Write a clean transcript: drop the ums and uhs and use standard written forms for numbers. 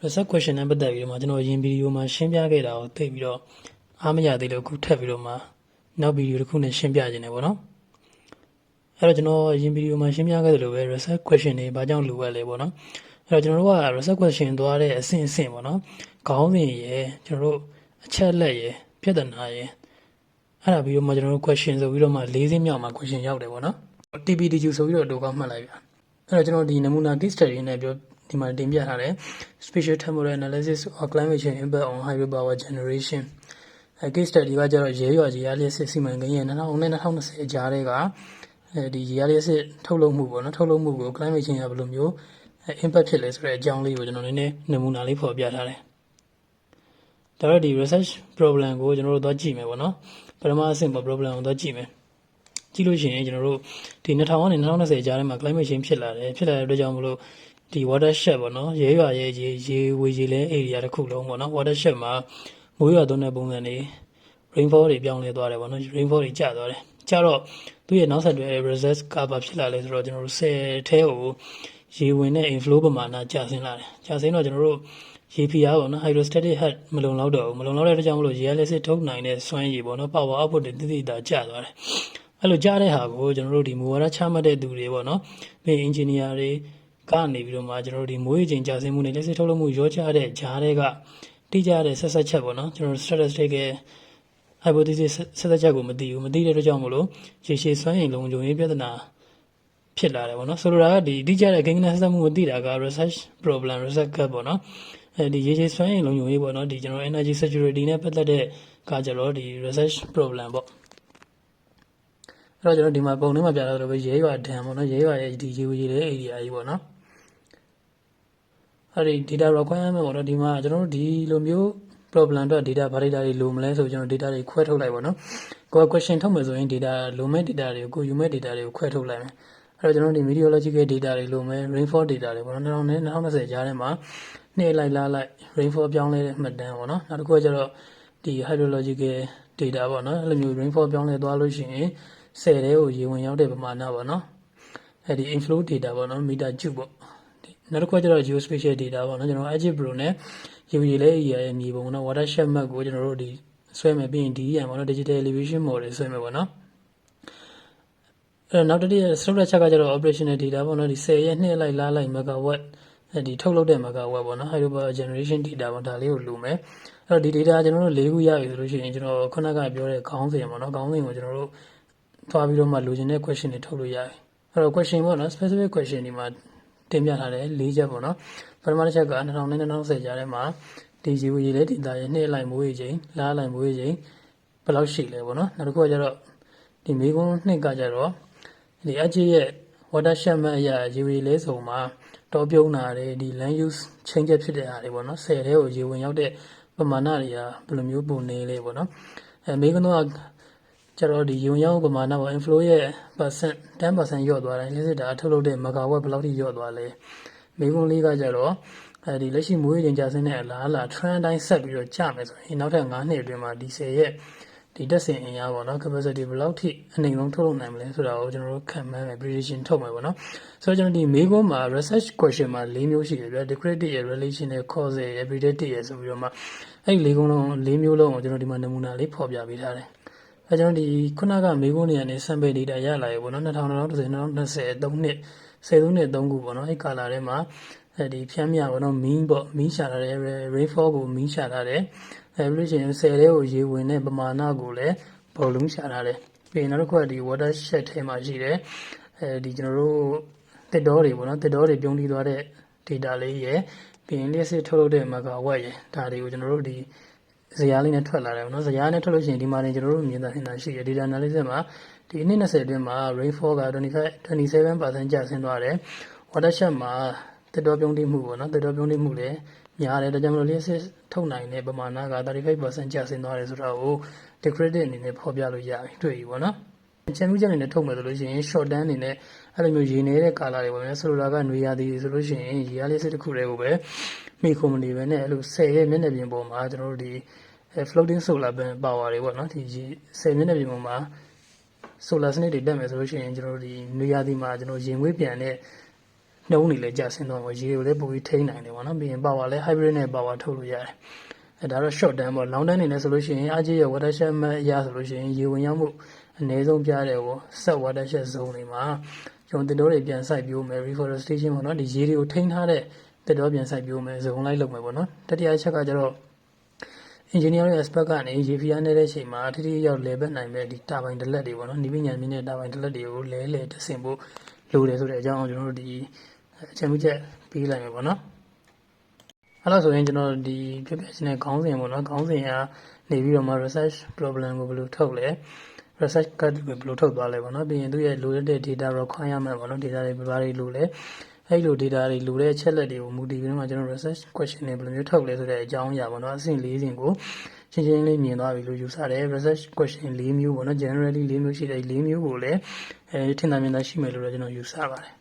research question နဲ့ပတ်သက်ပြီးတော့မှကျွန်တော်ရင်ဗီဒီယိုမှာရှင်းပြခဲ့တာကိုသိပြီးတော့အားမရသေးလို့အခုထပ်ပြီးတော့မှနောက်ဗီဒီယိုတစ်ခုနဲ့ရှင်းပြခြင်းတယ်ပေါ့နော်အဲ့တော့ကျွန်တော်ရင်ဗီဒီယိုမှာရှင်းပြခဲ့သလိုပဲ research question တွေဘာကြောင့်လိုအပ်လဲပေါ့နော်အဲ့တော့ကျွန်တော်တို့က research question သွားတဲ့အဆင့်အဆင့်ပေါ့နော်ခေါင်းစဉ်ရယ်ကျွန်တော်တို့အချက်လက်ရယ်ပြဿနာရယ်အဲ့ဒါပြီးတော့မှကျွန်တော်တို့ question ဆိုပြီးတော့မှ၄စင်းမြောက်မှာ question ရောက်တယ်ပေါ့နော် TPDQ ဆိုပြီးတော့အတူကောက်မှတ်လိုက်ဗျအဲ့တော့ကျွန်တော်ဒီနမူနာ case study နဲ့ပြောဒီမှာတင်ပြထားတယ် Spatial Temporal Analysis of Climate Change Impact on Hydropower Generation case study ကကျတော့ရဲရွာကြီးရလျက်စစ်စီမံကိန်းရဲ့2009နဲ့2020ကြားတဲ့ကဒီရဲလျက်စစ်ထုတ်လုပ်မှုပေါ့နော်ထုတ်လုပ်မှုကို climate change ကဘယ်လိုမျိုး impact ဖြစ်လဲဆိုတဲ့အကြောင်းလေးကိုကျွန်တော်နည်းနည်းနမူနာလေးဖော်ပြထားတယ်ဒါတော့ဒီ research problem ကိုကျွန်တော်တို့သွားကြည့်မယ်ပေါ့နော်ပထမအဆင့်ပေါ့ problem ကိုသွားကြည့်မယ်ကြည့်လို့ရှိရင်ကျွန်တော်တို့ဒီ2000နဲ့2020ကြားထဲမှာ climate change ဖြစ်လာတဲ့အတွက်ကြောင့်မလို့ဒီ watershed ပေါ့နော်ရဲရွာရဲ့ရေဝေရေလဲ area တစ်ခုလုံးပေါ့နော် watershed မှာမိုးရွာသွန်းတဲ့ပုံစံတွေ rainfall တွေပြောင်းလဲသွားတယ်ပေါ့နော် rainfall တွေကျသွားတယ်ကျတော့သူ့ရဲ့နောက်ဆက်တွဲ result ကဘာဖြစ်လာလဲဆိုတော့ကျွန်တော်တို့ဆယ်ထဲကိုရေဝင်တဲ့ inflow ပမာဏကျဆင်းလာတယ်ကျဆင်းတော့ကျွန်တော်တို့ရေဖိအားပေါ့နော် hydrostatic head မလုံလောက်တော့ဘူးမလုံလောက်တဲ့အတွက်ကြောင့်မလို့ရေလက်စစ်ထုတ်နိုင်တဲ့စွမ်းရည်ပေါ့နော် power output တွေတိတိကျကျသွားတယ်အဲ့လိုကြားတဲ့ဟာကိုကျွန်တော်တို့ဒီမူဝါဒချမှတ်တဲ့သူတွေပေါ့နော်ပြီး engineer တွေကနေပြီးတော့မှကျွန်တော်တို့ဒီမိုးရေချိန်ကျဆင်းမှုနဲ့လက်စစ်ထုတ်လုပ်မှုရောချတဲ့ဂျားတွေကတိကျတဲ့ဆက်ဆက်ချက်ပေါ့နော်ကျွန်တော်တို့ statistical hypothesis ဆက်ဆက်ချက်ကိုမသိတဲ့အတွက်ကြောင့်မလို့ရေရှည်စွမ်းရည်လုံခြုံရေးပြဿနာဖြစ်လာတယ်ပေါ့နော်ဆိုလိုတာကဒီတိကျတဲ့ကိန်းဂဏန်းဆက်ဆက်မှုကိုသိတာက research problem research gap ပေါ့နော်ဒီရေရှည်စွမ်းရည်လုံခြုံရေးပေါ့နော်ဒီကျွန်တော် energy security နဲ့ပတ်သက်တဲ့ကကြတော့ဒီ research problem ပေါ့အဲ့တော့ကျွန်တော်ဒီမှာပုံထဲမှာပြထားသလိုပဲရဲရွာဒံပေါ့နော်ရဲရွာရဲ့ဒီရေဝေရေတဲ့ area ကြီးပေါ့နော်အဲ့ဒီ data requirement ပေါ့နော်ဒီမှာကျွန်တော်တို့ဒီလိုမျိုး problem တော့ data ဘာ data တွေလိုမလဲဆိုကျွန်တော် data တွေခွဲထုတ်လိုက်ပေါ့နော်ကိုယ် question ထုတ်မယ်ဆိုရင် data လိုမဲ့ data တွေကိုယူမဲ့ data တွေကိုခွဲထုတ်လိုက်မယ်အဲ့တော့ကျွန်တော်ဒီ meteorological data တွေလိုမယ် rainfall data တွေပေါ့နော်2000နဲ့2020ကြားထဲမှာနေ့လိုက်လားလိုက် rainfall ပြောင်းလဲတဲ့မှတ်တမ်းပေါ့နော်နောက်တစ်ခုကကျတော့ဒီ hydrological data ပေါ့နော်အဲ့လိုမျိုး rainfall ပြောင်းလဲသွားလို့ရှိရင်ဆယ်တဲကိုရေဝင်ရောက်တဲ့ပမာဏပေါ့နော်အဲ့ဒီ inflow data ပေါ့နော် meter cube ပေါ့နောက်တစ်ခုကကျတော့ geospatial data ပေါ့နော်ကျွန်တော် AlgebRa နဲ့ရေဝေလေ area ရဲ့မြေပုံနော် watershed map ကိုကျွန်တော်တို့ဒီဆွဲမယ်ပြီးရင် DEM ပေါ့နော် digital elevation model ဆွဲမယ်ပေါ့နော်အဲ့တော့နောက်တစ်ချက်စတုတ္ထချက်ကကျတော့ operational data ပေါ့နော်ဒီ10ရဲ့နှစ်လိုက်လားလိုက် megawatt ဒီထုတ်လုပ်တဲ့ megawatt ပေါ့နော် hydropower generation data ပေါ့ဒါလေးကိုလိုမယ်အဲ့တော့ဒီ data ကျွန်တော်တို့၄ခုရပြီဆိုလို့ရှိရင်ကျွန်တော်ခုနကပြောတဲ့ခေါင်းစဉ်ပေါ့နော်ခေါင်းစဉ်ကိုကျွန်တော်တို့သွားပြီးတော့မှလိုချင်တဲ့ question တွေထုတ်လို့ရတယ်အဲ့တော့ question ပေါ့နော် specific question ဒီမှာတင်ပြထားတယ်၄ချက်ပေါ့နော်ပထမတစ်ချက်က2000နဲ့2020ကြားထဲမှာဒီရေဝေရေလဲဒေတာရဲ့နှစ်လိုက်မိုးရေချိန်လားလိုက်မိုးရေချိန်ဘယ်လောက်ရှိလဲပေါ့နော်နောက်တစ်ခုကကျတော့ဒီမေကွန်းနှစ်ကကျတော့ဒီအကြီးရဲ့ watershed map အရာရေဝေလဲစုံမှာတောပြုံးတာတွေဒီ land use change ဖြစ်တဲ့အားတွေပေါ့နော်ဆယ်ထဲကိုရေဝင်ရောက်တဲ့ပမာဏတွေကဘယ်လိုမျိုးပုံနေလဲပေါ့နော်မေကွန်းတော့ကျတော့ဒီရေဝင်ရောက်ပမာဏပေါ့ inflow ရဲ့ 10% လျော့သွားတယ်လက်စစ်တာထုတ်လုပ်တဲ့ megawatt ဘယ်လောက်ထိလျော့သွားလဲမေကွန်းလေးကကျတော့ဒီလက်ရှိမိုးရေချိန်ကျဆင်းတဲ့အလားအလာ trend အတိုင်းဆက်ပြီးတော့ကျမယ်ဆိုရင်နောက်ထပ်9နှစ်အတွင်းမှာဒီ10ရဲ့ဒီတက်စင်အင်အားပေါ့နော် capacity ဘယ်လောက်ထိအနိုင်ဆုံးထုတ်လုပ်နိုင်မလဲဆိုတာကိုကျွန်တော်တို့ခံမှန်းမယ် prediction ထုတ်မယ်ပေါ့နော်ဆိုတော့ကျွန်တော်ဒီမေးခွန်းမှာ research question မှာ၄မျိုးရှိတယ်ဗျာ descriptive ရဲ့ relational causal ရဲ့ predictive ရဲ့ဆိုပြီးတော့မှအဲ့ဒီ၄မျိုးလုံးကိုကျွန်တော်ဒီမှာနမူနာလေးဖော်ပြပေးထားတယ်အဲကျွန်တော်ဒီခုနကမေးခွန်းတွေကနေ sample data ရလာရေပေါ့နော်2000 2020 2020 3နှစ်10နှစ်3ခုပေါ့နော်အဲ့ကာလာထဲမှာဒီဖြန်းမြပေါ့နော် mean ပေါ့ mean ရှာထားတယ် rainfall ကို mean ရှာထားတယ်ပြီးလို့ရှိရင်10တဲကိုရေဝင်တဲ့ပမာဏကိုလည်း volume ရှာထားတယ်ပြီးရင်နောက်တစ်ခုကဒီ watershed ထဲမှာရှိတယ်ဒီကျွန်တော်တို့တစ်တောတွေပေါ့နော်တစ်တောတွေပြုံးတီးသွားတဲ့ data လေးရယ်ပြီးရင်လျှက်စစ်ထုတ်လုပ်တဲ့ megawatt ရယ်ဒါတွေကိုကျွန်တော်တို့ဒီဇယားလေးနဲ့ထွက်လာတယ်ပေါ့နော်ဇယားနဲ့ထွက်လို့ရှိရင်ဒီမှာနေကျွန်တော်တို့မြင်တာထင်တာရှိတယ် data analysis မှာဒီအနည်း20အတွင်းမှာ rainfall က27% ကျဆင်းသွားတယ် watershed မှာတစ်တောပြုံးတီးမှုပေါ့နော်တစ်တောပြုံးတီးမှုလည်းများတယ်ဒါကြောင့်မလို့လျှက်စစ်ထုတ်နိုင်တဲ့ပမာဏက35% ကျဆင်းသွားတယ်ဆိုတာကို descriptive အနေနဲ့ဖော်ပြလို့ရပြီတွေ့ပြီပေါ့နော်ချန်မှုချက်အနေနဲ့ထုတ်မယ်ဆိုလို့ရှိရင် short term အနေနဲ့အဲ့လိုမျိုးရေနေတဲ့ကာလတွေပေါ့နော်ဆိုလိုတာကຫນွေရာသီဆိုလို့ရှိရင်ရေအားလျှက်စစ်တစ်ခုတည်းကိုပဲမိခုံမနေပဲနဲ့အဲ့လို10ရဲ့မျက်နှာပြင်ပေါ်မှာကျွန်တော်တို့ဒီ floating solar power တွေပေါ့နော်ဒီ10မျက်နှာပြင်ပေါ်မှာ solar စနစ်တွေတက်မယ်ဆိုလို့ရှိရင်ကျွန်တော်တို့ဒီຫນွေရာသီမှာကျွန်တော်ရေငွေ့ပြန်တဲ့ နှုံးနေလဲကြာဆင်းသွားမှာရေကိုလည်းပိုပြီးထိန်းနိုင်တယ်ပေါ့နော်ပြီးရင် power လည်း hybrid နဲ့ power ထုတ်လို့ရတယ်ဒါတော့ short term ပေါ့ long term အနေနဲ့ဆိုလို့ရှိရင်အားကြီးရ watershed map အရဆိုလို့ရှိရင်ရေဝင်ရောက်မှုအနည်းဆုံးပြတဲ့ပေါ့ set watershed zone တွေမှာကျွန်တော်တင်တော်တွေပြန်စိုက်ပျိုးမယ် reforestation ပေါ့နော်ဒီရေတွေကိုထိန်းထားတဲ့တင်တော်ပြန်စိုက်ပျိုးမယ်ဇုံလိုက်လုပ်မယ်ပေါ့နော်တတိယအချက်ကကျတော့ engineering aspect ကနေရေဖျားနေတဲ့ချိန်မှာထိထိရောက်လဲပတ်နိုင်မဲ့ဒီတာဘိုင်ဒလက်တွေပေါ့နော်ဒီပညာမြင့်တဲ့တာဘိုင်ဒလက်တွေကိုလဲတဆင်ဖို့လိုတယ်ဆိုတဲ့အကြောင်းကျွန်တော်တို့ဒီအချက်မှုချက်ပေးလိုက်မယ်ပေါ့နော်အဲ့တော့ဆိုရင်ကျွန်တော်ဒီပြပြချင်းတဲ့ခေါင်းစဉ်ပေါ့နော်ခေါင်းစဉ်ကနေပြီးတော့မှ research problem ကိုဘယ်လိုထုတ်လဲ research card ကိုဘယ်လိုထုတ်သွားလဲပေါ့နော်ပြီးရင်သူရဲ့လိုတဲ့ data requirement ပေါ့နော် data တွေဘယ်လိုလိုလဲအဲ့လို data တွေလိုတဲ့အချက်လက်တွေကိုမူတည်ပြီးတော့ကျွန်တော် research question တွေဘယ်လိုမျိုးထုတ်လဲဆိုတဲ့အကြောင်းအရာပေါ့နော်အဆင့်၄ဆင့်ကိုရှင်းရှင်းလေးမြင်သွားပြီလို့ယူဆတယ် research question ၄မျိုးပေါ့နော် generally ၄မျိုးရှိတယ်၄မျိုးကိုလည်းထင်သာမြင်သာရှိမယ်လို့ကျွန်တော်ယူဆပါတယ်